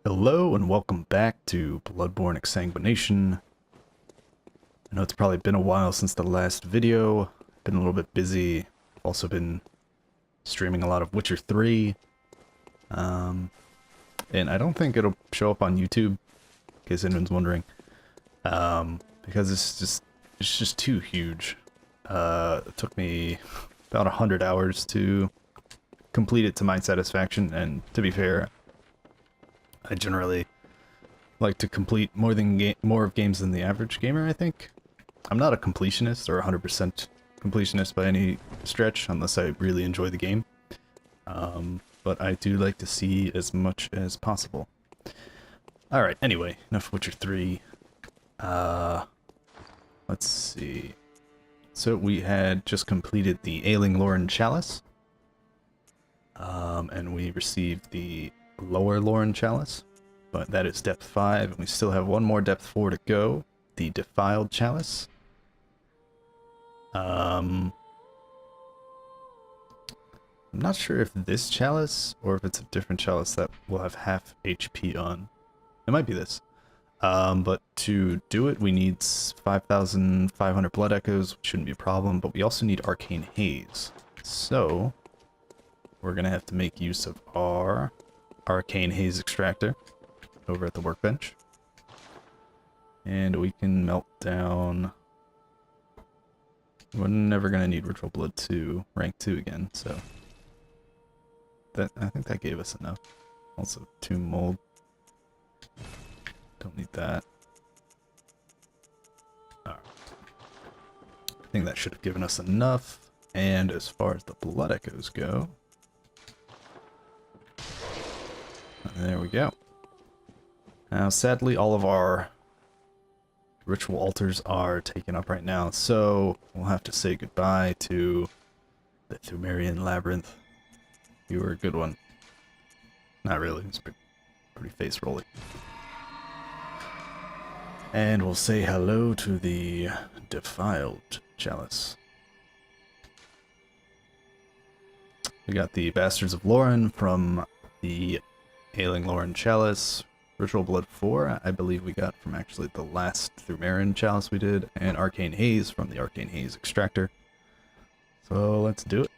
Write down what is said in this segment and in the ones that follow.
Hello and welcome back to Bloodborne Exsanguination. I know it's probably been a while since the last video. Been a little bit busy. Also been streaming a lot of Witcher 3. And I don't think it'll show up on YouTube, in case anyone's wondering. Because it's just too huge. It took me about 100 hours to complete it to my satisfaction, and to be fair, I generally like to complete more of games than the average gamer, I think. I'm not a completionist or 100% completionist by any stretch, unless I really enjoy the game. But I do like to see as much as possible. Alright, anyway, enough Witcher 3. Let's see. So we had just completed the Exsanguination Chalice. And we received the Lower Loren Chalice, but that is depth 5, and we still have one more depth 4 to go, the Defiled Chalice. I'm not sure if this chalice, or if it's a different chalice that will have half HP on. It might be this. But to do it, we need 5,500 blood echoes, which shouldn't be a problem, but we also need arcane haze. So we're gonna have to make use of our arcane haze extractor over at the workbench, and we can melt down. We're never gonna need ritual blood 2 rank 2 again, so that, I think that gave us enough. Also tomb mold, don't need that. Alright, I think that should have given us enough. And as far as the blood echoes go, there we go. Now, sadly, all of our ritual altars are taken up right now, so we'll have to say goodbye to the Thumerian Labyrinth. You were a good one. Not really, it's pretty face rolly. And we'll say hello to the Defiled Chalice. We got the Bastards of Loren from the Exsanguination Chalice. Ritual Blood 4, I believe we got from actually the last Thumerian Chalice we did, and Arcane Haze from the Arcane Haze Extractor. So let's do it.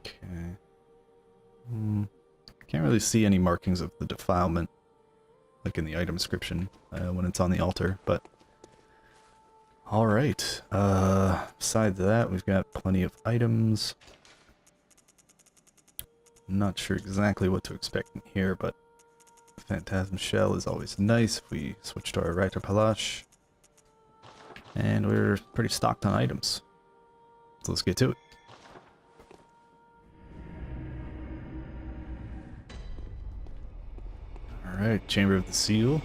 Okay. Can't really see any markings of the defilement, like in the item description, when it's on the altar, but alright. Besides that, we've got plenty of items. Not sure exactly what to expect in here, but Phantasm Shell is always nice if we switch to our Rector Palash. And we're pretty stocked on items. So let's get to it. Alright, Chamber of the Seal,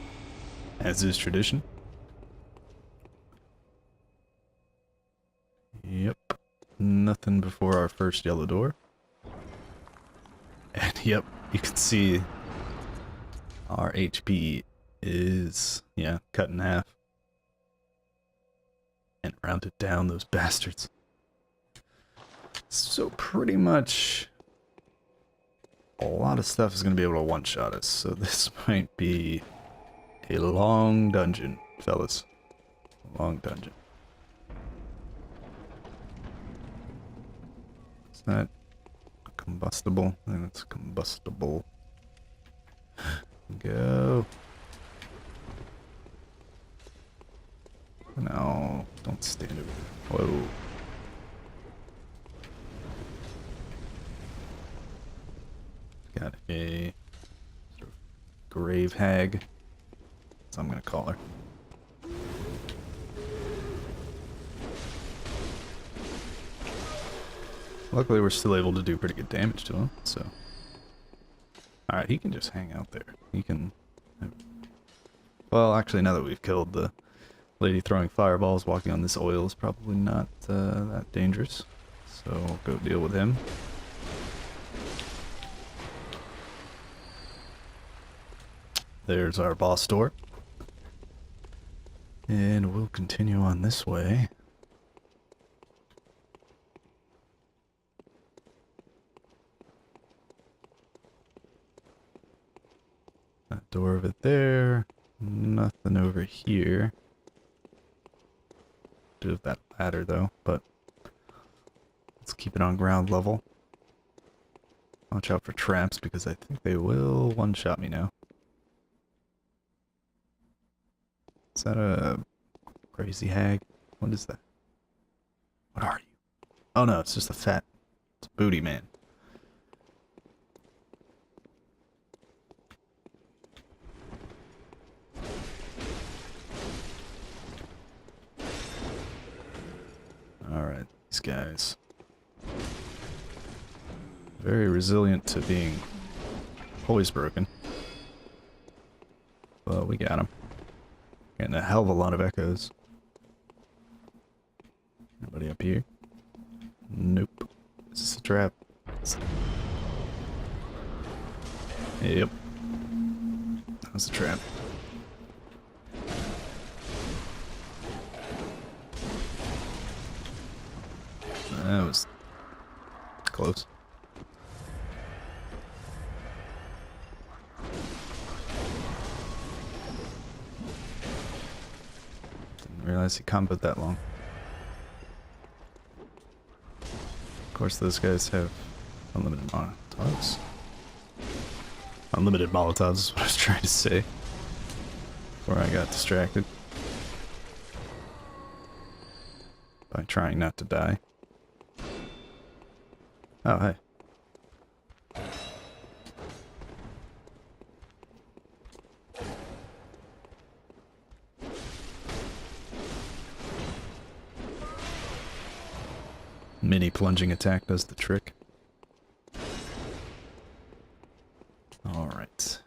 as is tradition. Yep, nothing before our first yellow door. And yep, you can see our HP is, yeah, cut in half. And rounded down, those bastards. So pretty much a lot of stuff is going to be able to one-shot us, so this might be a long dungeon, fellas. A long dungeon. Is that combustible? I think it's combustible. Go. No, don't stand over there. Whoa. Got a sort of grave hag. That's what I'm gonna call her. Luckily, we're still able to do pretty good damage to him, so. Alright, he can just hang out there. He can. Well, actually, now that we've killed the lady throwing fireballs, walking on this oil is probably not that dangerous. So, we'll go deal with him. There's our boss door. And we'll continue on this way. door over there. Nothing over here. Do have that ladder though, but let's keep it on ground level. Watch out for traps because I think they will one-shot me now. Is that a crazy hag? What is that? What are you? Oh no, it's just it's a booty man. Alright, these guys. Very resilient to being always broken. Well, we got him. Getting a hell of a lot of echoes. Anybody up here? Nope. Is this a trap? Yep. That was a trap. That was close. Didn't realize he comboed that long. Of course, those guys have unlimited Molotovs. Unlimited Molotovs is what I was trying to say before I got distracted by trying not to die. Oh, hey. Mini plunging attack does the trick. Alright.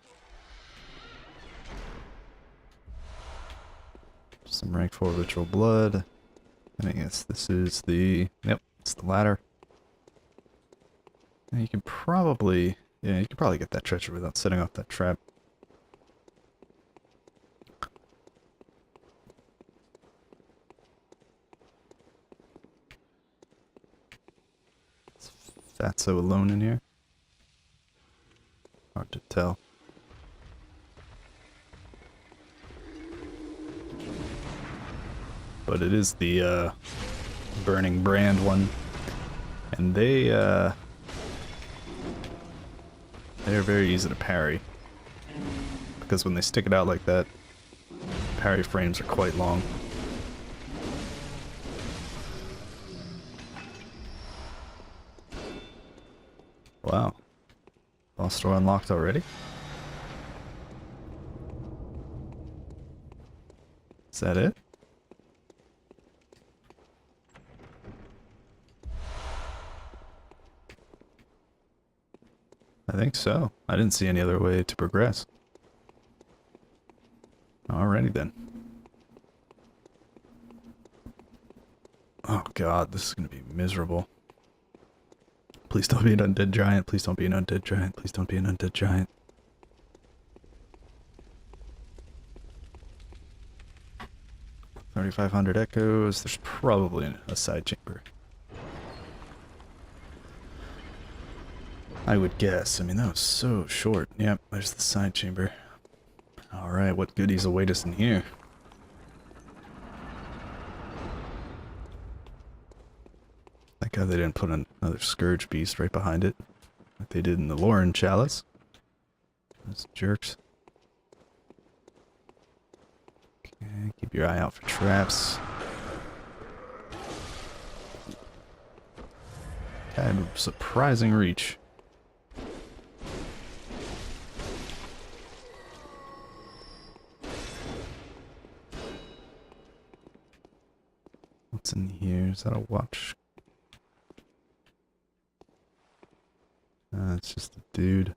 Some rank 4 ritual blood. And I guess this is the... Yep, it's the ladder. And you can probably... Yeah, you can probably get that treasure without setting off that trap. Is Fatso alone in here? Hard to tell. But it is the Burning Brand one. And they're very easy to parry. Because when they stick it out like that, parry frames are quite long. Wow. Boss door unlocked already? Is that it? I think so. I didn't see any other way to progress. Alrighty then. Oh god, this is gonna be miserable. Please don't be an undead giant. Please don't be an undead giant. Please don't be an undead giant. $3,500 echoes. There's probably a side chamber. I would guess. I mean, that was so short. Yep, there's the side chamber. Alright, what goodies await us in here? Thank God they didn't put another Scourge Beast right behind it, like they did in the Defiled Chalice. Those jerks. Okay, keep your eye out for traps. Kind of surprising reach. What's in here? Is that a watch? It's just a dude.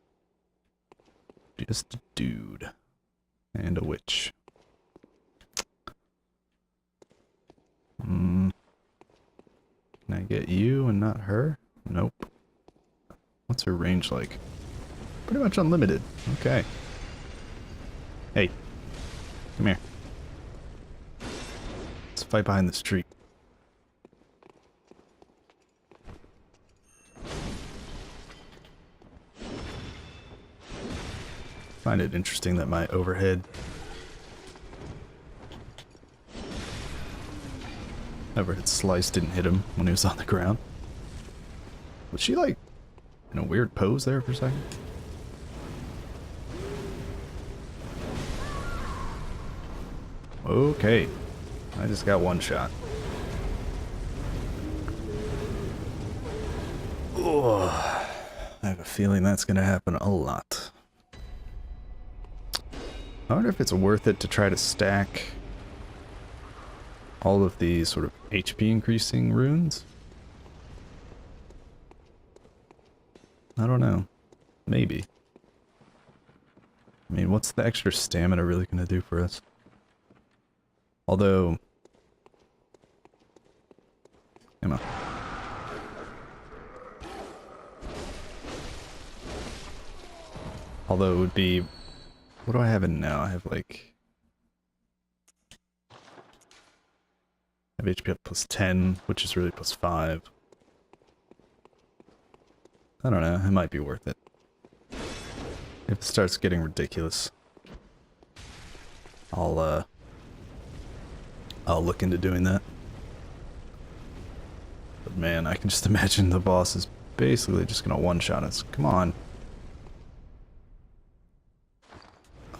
Just a dude. And a witch. Can I get you and not her? Nope. What's her range like? Pretty much unlimited. Okay. Hey. Come here. Let's fight behind this tree. Find it interesting that my overhead slice didn't hit him when he was on the ground. Was she like in a weird pose there for a second? Okay. I just got one shot. Oh, I have a feeling that's going to happen a lot. I wonder if it's worth it to try to stack all of these sort of HP increasing runes. I don't know. Maybe. I mean, what's the extra stamina really going to do for us? Although... Come on. Although it would be... What do I have in now? I have like... I have HP up plus 10, which is really plus 5. I don't know, it might be worth it. If it starts getting ridiculous, I'll look into doing that. But man, I can just imagine the boss is basically just gonna one-shot us. Come on.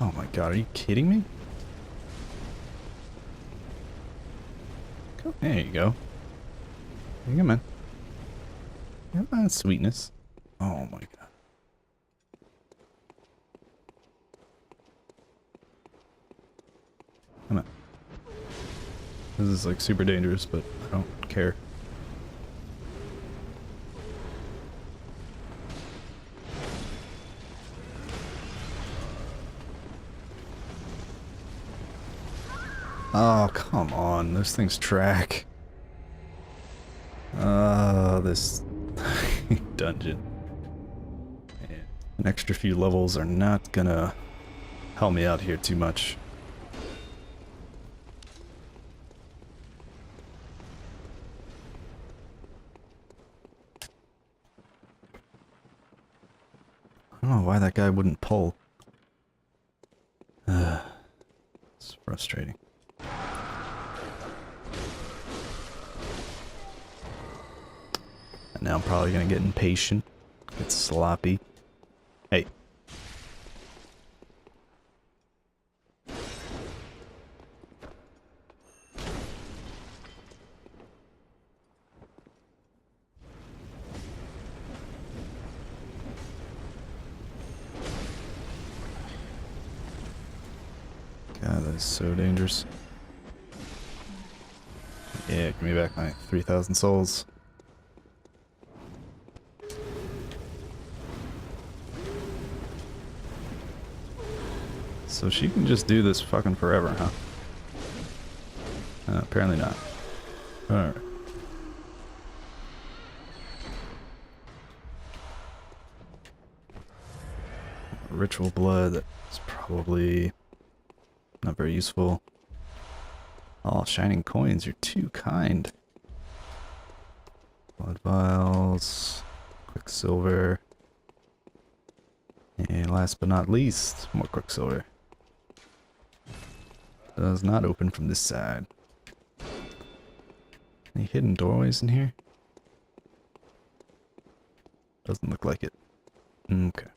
Oh my god, are you kidding me? There you go. Come on. Come on, sweetness. Oh my god. Come on. This is like super dangerous, but I don't care. Oh, come on. Those things track. This dungeon. Man, an extra few levels are not gonna help me out here too much. I don't know why that guy wouldn't pull. It's frustrating. And now I'm probably gonna get impatient, get sloppy. Hey. God, that is so dangerous. Yeah, give me back my 3,000 souls. So she can just do this fucking forever, huh? Apparently not. Alright. Ritual blood, that's probably not very useful. Oh, shining coins, you're too kind. Blood vials, quicksilver, and last but not least, more quicksilver. Does not open from this side. Any hidden doorways in here? Doesn't look like it. Okay.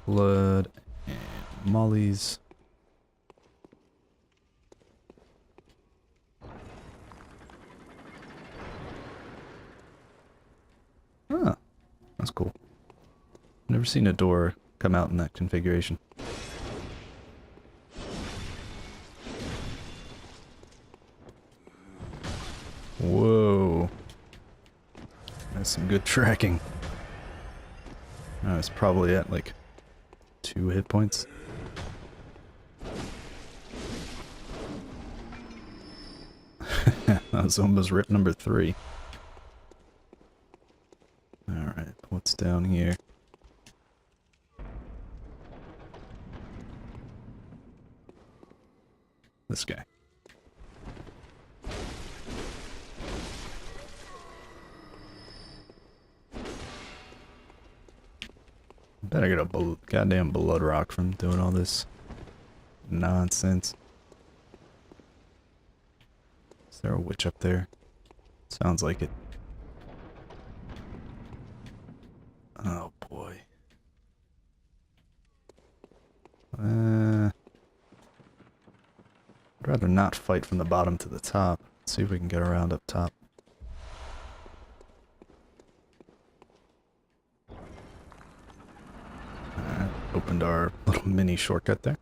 Blood and mollies. Ah, that's cool. Never seen a door come out in that configuration. Whoa. That's some good tracking. It's probably at like 2 hit points. That was almost rip number 3. Alright, what's down here? This guy. Better get a goddamn blood rock from doing all this nonsense. Is there a witch up there? Sounds like it. Oh boy. I'd rather not fight from the bottom to the top. Let's see if we can get around up top. Opened our little mini shortcut there.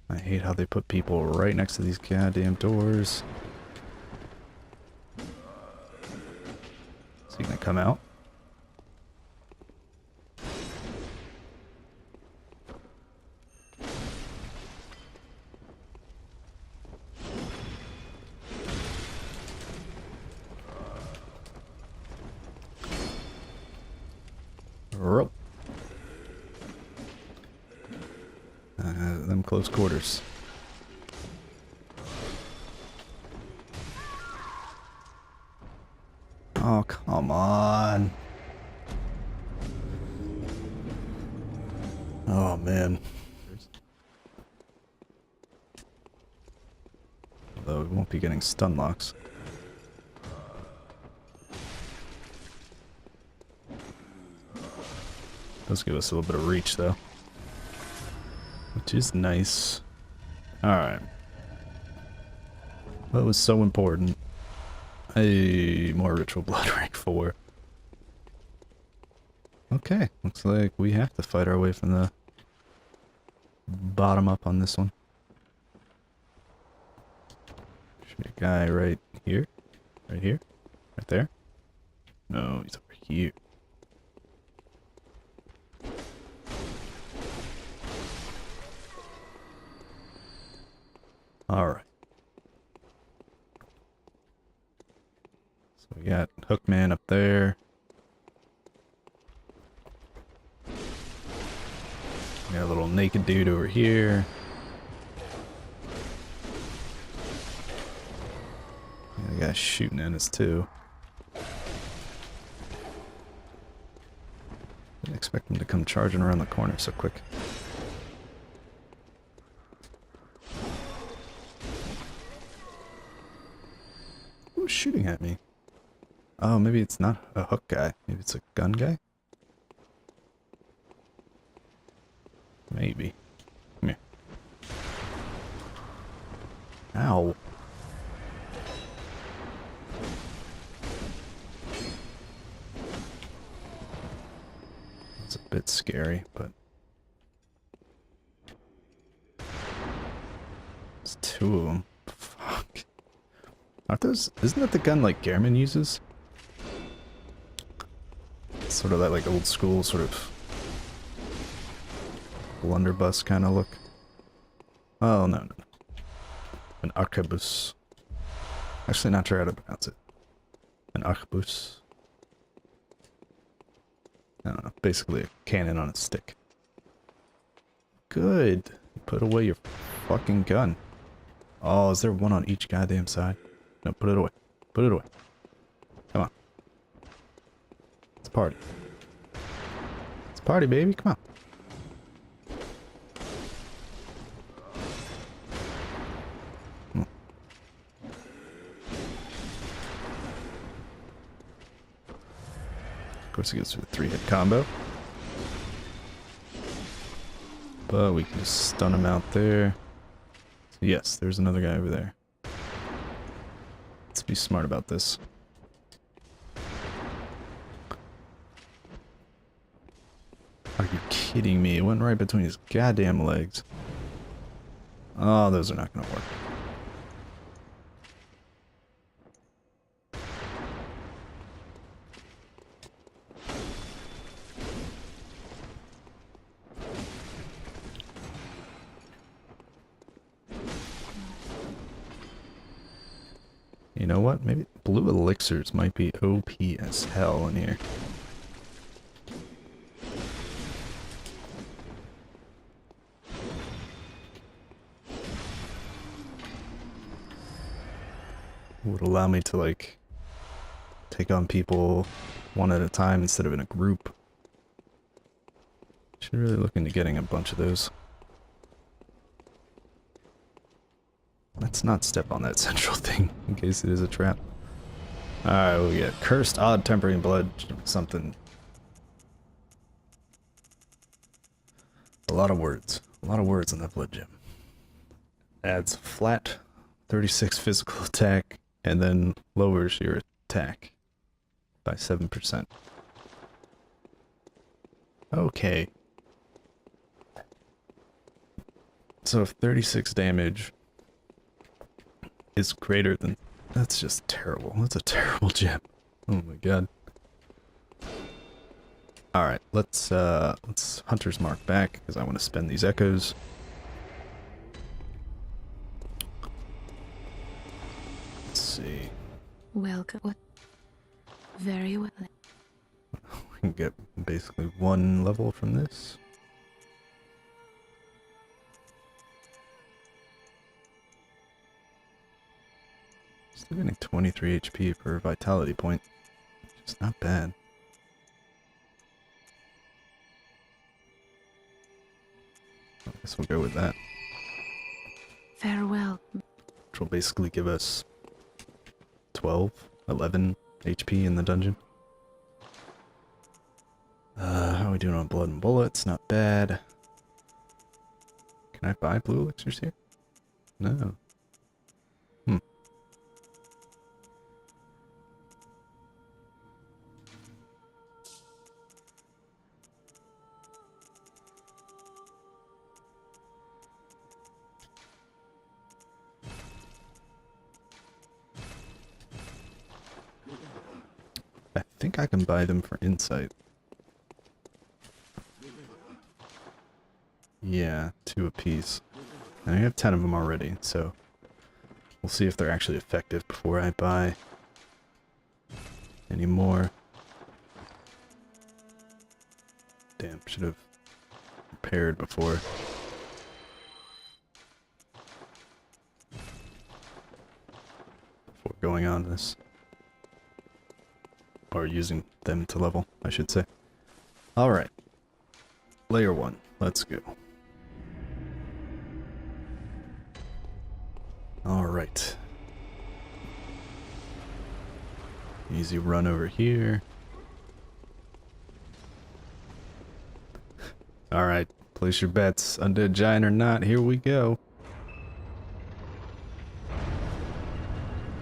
I hate how they put people right next to these goddamn doors. Is he gonna come out? Rope. Them close quarters. Oh, come on. Oh, man. Although we won't be getting stun locks. Does give us a little bit of reach, though. Which is nice. Alright. What was so important? Hey, more ritual blood rank 4. Okay, looks like we have to fight our way from the bottom up on this one. Should be a guy right here. Right here. Right there. No, he's over here. Alright. So we got Hookman up there. We got a little naked dude over here. Yeah, the guy's shooting at us too. Didn't expect him to come charging around the corner so quick. Who's shooting at me? Oh, maybe it's not a hook guy. Maybe it's a gun guy? Maybe. Come here. Ow. It's a bit scary, but... There's two of them. Fuck. Aren't those... Isn't that the gun like Gehrman uses? Sort of that like old school sort of blunderbuss kind of look. Oh, no. An arquebus. Actually not sure how to pronounce it. An arquebus. I don't know. Basically a cannon on a stick. Good. Put away your fucking gun. Oh, is there one on each goddamn side? No, put it away. Put it away. Come on. It's a party. It's a party, baby. Come on. Come on. Of course, it goes through the 3-hit combo. But we can just stun him out there. So yes, there's another guy over there. Let's be smart about this. Are you kidding me? It went right between his goddamn legs. Oh, those are not going to work. You know what? Maybe blue elixirs might be OP as hell in here. Would allow me to like take on people one at a time instead of in a group. Should really look into getting a bunch of those. Let's not step on that central thing in case it is a trap. Alright, we get cursed, odd, tempering blood, something. A lot of words. A lot of words in that blood gem. Adds flat 36 physical attack and then lowers your attack by 7%. Okay. So if 36 damage is greater than... That's just terrible. That's a terrible gem. Oh my god. Alright, let's Hunter's Mark back, because I want to spend these echoes. Let's see. Welcome. What? Very well. We can get basically 1 level from this. Still getting 23 HP per vitality point. It's not bad. I guess we'll go with that. Farewell. Which will basically give us 12, 11 HP in the dungeon. How are we doing on blood and bullets? Not bad. Can I buy blue elixirs here? No. I think I can buy them for insight. Yeah, 2 apiece. And I have 10 of them already, so we'll see if they're actually effective before I buy any more. Damn, should have prepared before. Before going on this. Or using them to level, I should say. Alright. Layer 1. Let's go. Alright. Easy run over here. Alright. Place your bets. Undead Giant or not, here we go.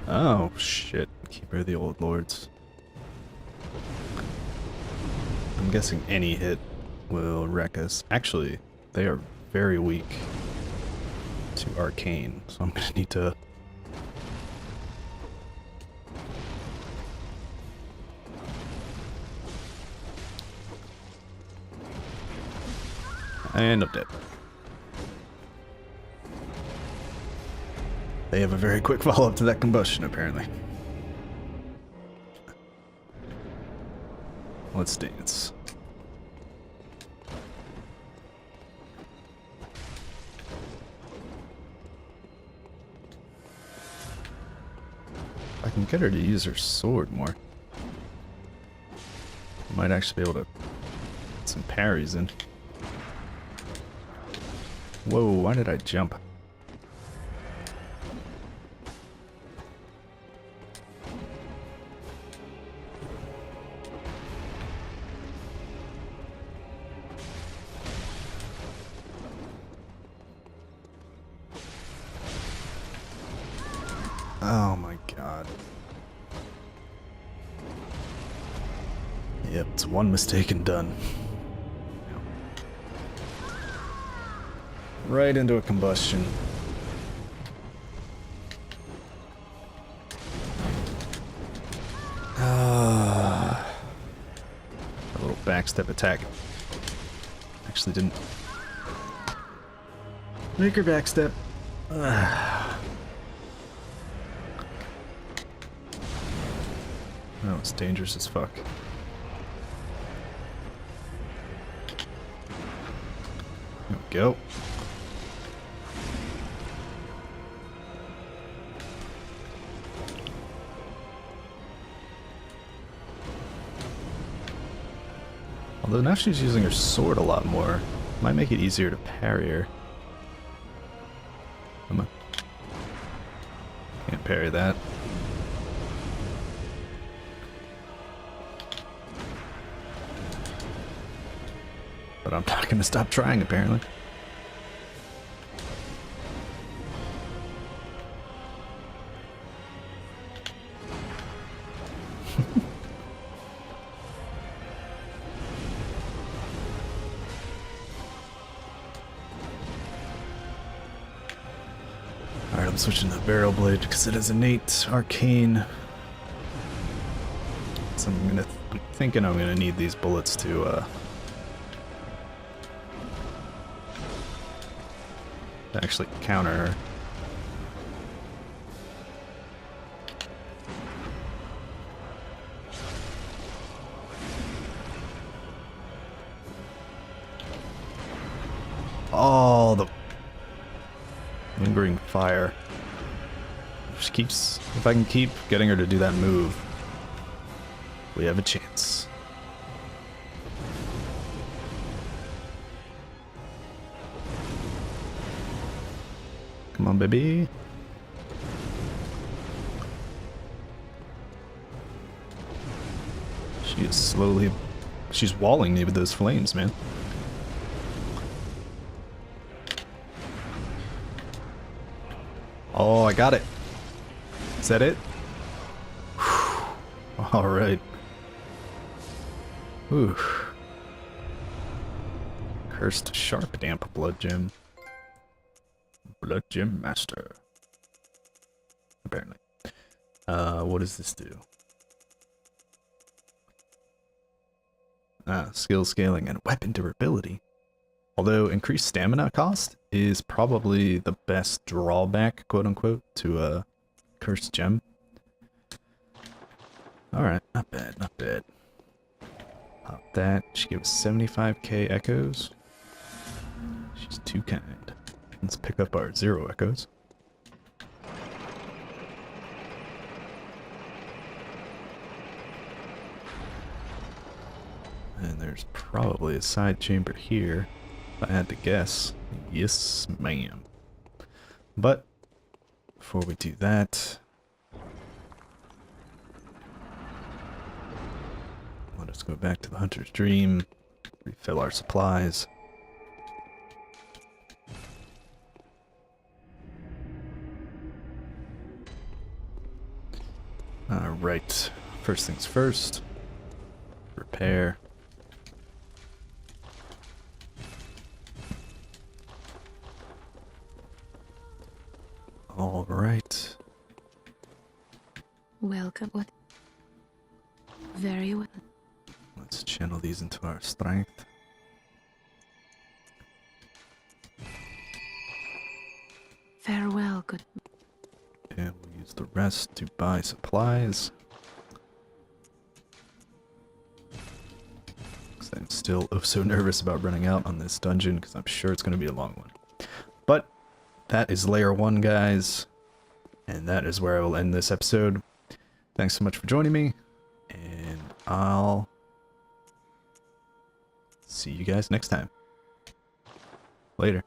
Oh, shit. Keeper of the Old Lords. I'm guessing any hit will wreck us. Actually, they are very weak to arcane, so I'm gonna need to... And I'm dead. They have a very quick follow-up to that combustion, apparently. Let's dance. I can get her to use her sword more. I might actually be able to get some parries in. Whoa, why did I jump? Oh my god. Yep, it's one mistake and done. Right into a combustion. A little backstep attack. Actually didn't make her backstep. That was dangerous as fuck. There we go. Although now she's using her sword a lot more. Might make it easier to parry her. Come on. Can't parry that. But I'm not going to stop trying, apparently. Alright, I'm switching to Barrel Blade because it has innate arcane. So I'm thinking I'm gonna need these bullets to actually counter her. Oh, the lingering fire. If I can keep getting her to do that move, we have a chance. Come on, baby. She is slowly... She's walling me with those flames, man. Oh, I got it. Is that it? Alright. Ooh. Cursed Sharp Damp Blood Gem. Blood Gem Master. Apparently. What does this do? Skill scaling and weapon durability. Although increased stamina cost is probably the best drawback, quote unquote, to a cursed gem. Alright, not bad, not bad. Pop that. She gives 75k echoes. She's too kind. Let's pick up our 0 echoes. And there's probably a side chamber here. If I had to guess. Yes, ma'am. But before we do that, let us go back to the Hunter's Dream, refill our supplies. Alright, first things first, repair. Alright. Welcome. What? Very well. Let's channel these into our strength. Farewell, good. And we'll use the rest to buy supplies. Because I'm still so nervous about running out on this dungeon because I'm sure it's going to be a long one. But that is layer 1, guys. And that is where I will end this episode. Thanks so much for joining me. And I'll see you guys next time. Later.